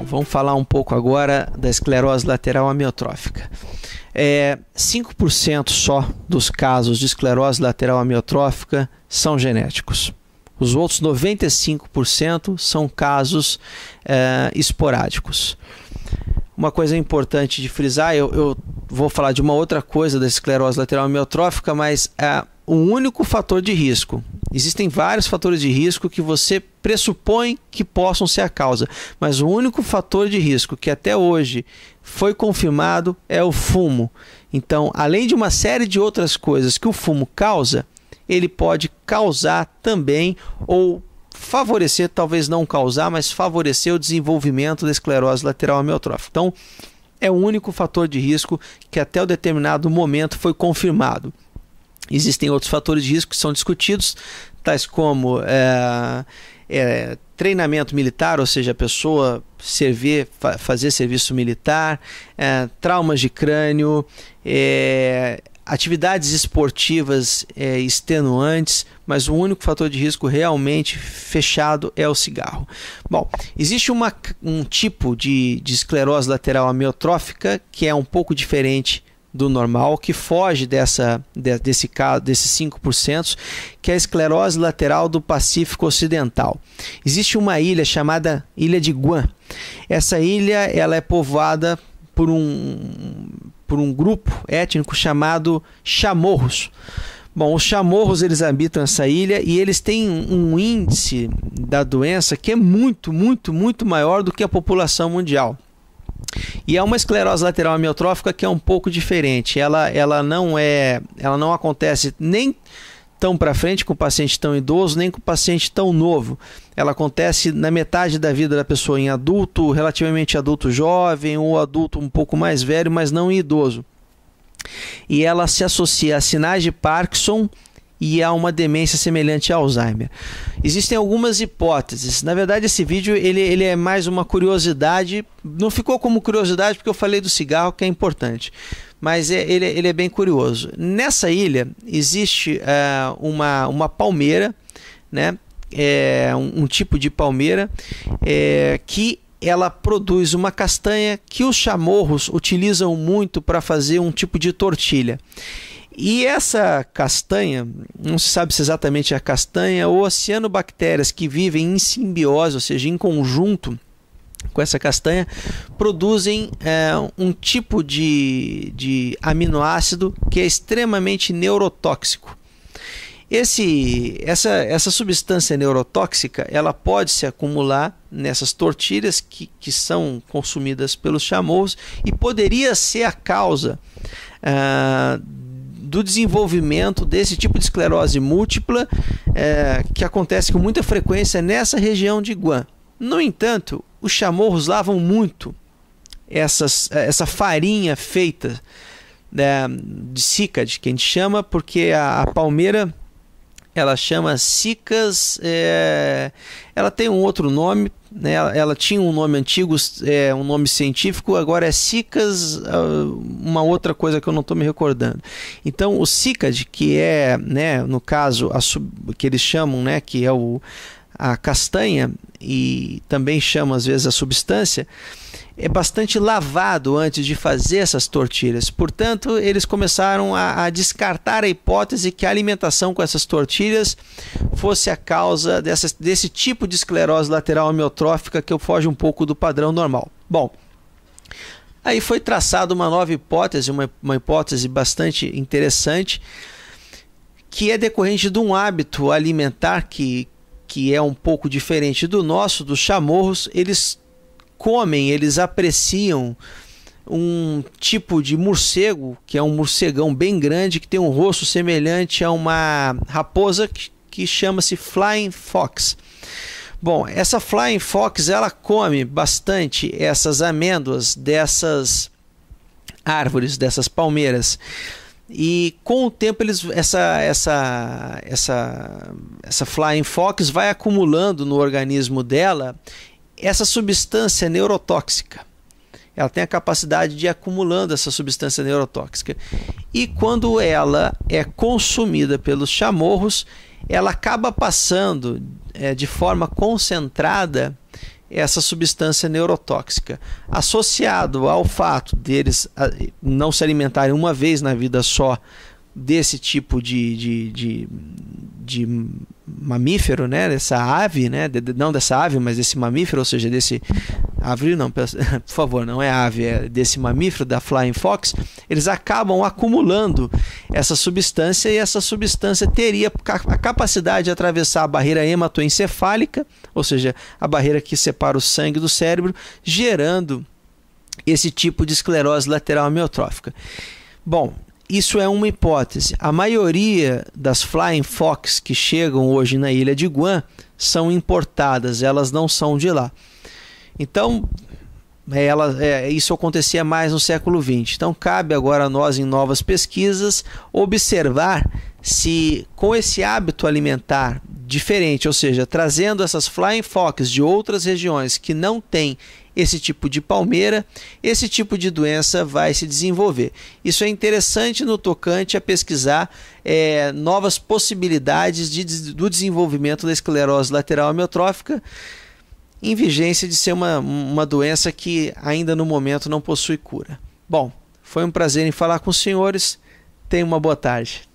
vamos falar um pouco agora da esclerose lateral amiotrófica. 5% só dos casos de esclerose lateral amiotrófica são genéticos. Os outros 95% são casos esporádicos. Uma coisa importante de frisar, eu vou falar de uma outra coisa da esclerose lateral amiotrófica, mas o único fator de risco. Existem vários fatores de risco que você pressupõe que possam ser a causa, mas o único fator de risco que até hoje foi confirmado é o fumo. Então, além de uma série de outras coisas que o fumo causa, ele pode causar também ou favorecer, talvez não causar, mas favorecer o desenvolvimento da esclerose lateral amiotrófica. Então, é o único fator de risco que até um determinado momento foi confirmado. Existem outros fatores de risco que são discutidos, tais como treinamento militar, ou seja, a pessoa fazer serviço militar, traumas de crânio, atividades esportivas extenuantes, mas o único fator de risco realmente fechado é o cigarro. Bom, existe um tipo de esclerose lateral amiotrófica que é um pouco diferente do normal, que foge desses 5%, que é a esclerose lateral do Pacífico Ocidental. Existe uma ilha chamada Ilha de Guam. Essa ilha ela é povoada por um grupo étnico chamado Chamorros. Bom, os Chamorros eles habitam essa ilha e eles têm um índice da doença que é muito, muito, muito maior do que a população mundial. E é uma esclerose lateral amiotrófica que é um pouco diferente. Ela não acontece nem tão para frente com o paciente tão idoso, nem com o paciente tão novo. Ela acontece na metade da vida da pessoa, em adulto, relativamente adulto jovem ou adulto um pouco mais velho, mas não em idoso. E ela se associa a sinais de Parkinson e a uma demência semelhante a Alzheimer. Existem algumas hipóteses. Na verdade, esse vídeo ele é mais uma curiosidade. Não ficou como curiosidade porque eu falei do cigarro, que é importante. Mas ele é bem curioso. Nessa ilha existe uma palmeira, né? Um tipo de palmeira que ela produz uma castanha que os chamorros utilizam muito para fazer um tipo de tortilha. E essa castanha, não se sabe se exatamente é a castanha ou as cianobactérias que vivem em simbiose, ou seja, em conjunto com essa castanha, produzem um tipo de aminoácido que é extremamente neurotóxico. Essa substância neurotóxica ela pode se acumular nessas tortilhas que são consumidas pelos chamorros e poderia ser a causa do desenvolvimento desse tipo de esclerose múltipla que acontece com muita frequência nessa região de Guam. No entanto, os chamorros lavam muito essa farinha feita de cícade, que a gente chama, porque a palmeira ela chama cicas, ela tem um outro nome, né? Ela tinha um nome antigo, um nome científico, agora é cicas, uma outra coisa que eu não estou me recordando. Então o cícade, que é, né, no caso, que eles chamam, né, que é a castanha, e também chamam às vezes a substância, é bastante lavado antes de fazer essas tortilhas. Portanto, eles começaram a descartar a hipótese que a alimentação com essas tortilhas fosse a causa desse tipo de esclerose lateral amiotrófica que foge um pouco do padrão normal. Bom, aí foi traçada uma nova hipótese, uma hipótese bastante interessante, que é decorrente de um hábito alimentar que é um pouco diferente do nosso, dos chamorros. Eles apreciam um tipo de morcego, que é um morcegão bem grande, que tem um rosto semelhante a uma raposa, que chama-se Flying Fox. Bom, essa Flying Fox ela come bastante essas amêndoas dessas árvores, dessas palmeiras. E com o tempo essa Flying Fox vai acumulando no organismo dela essa substância neurotóxica. Ela tem a capacidade de ir acumulando essa substância neurotóxica. E quando ela é consumida pelos chamorros, ela acaba passando de forma concentrada essa substância neurotóxica. Associado ao fato deles não se alimentarem uma vez na vida só desse tipo de mamífero, né? Dessa ave, né? Não dessa ave, mas desse mamífero, ou seja, desse ave, não, por favor, não é ave, é desse mamífero, da Flying Fox. Eles acabam acumulando essa substância, e essa substância teria a capacidade de atravessar a barreira hematoencefálica, ou seja, a barreira que separa o sangue do cérebro, gerando esse tipo de esclerose lateral amiotrófica. Bom, isso é uma hipótese. A maioria das Flying Fox que chegam hoje na ilha de Guam são importadas, elas não são de lá. Então, isso acontecia mais no século XX. Então, cabe agora a nós, em novas pesquisas, observar se com esse hábito alimentar diferente, ou seja, trazendo essas Flying Fox de outras regiões que não têm esse tipo de palmeira, esse tipo de doença vai se desenvolver. Isso é interessante no tocante a pesquisar novas possibilidades do desenvolvimento da esclerose lateral amiotrófica, em vigência de ser uma doença que ainda no momento não possui cura. Bom, foi um prazer em falar com os senhores. Tenham uma boa tarde.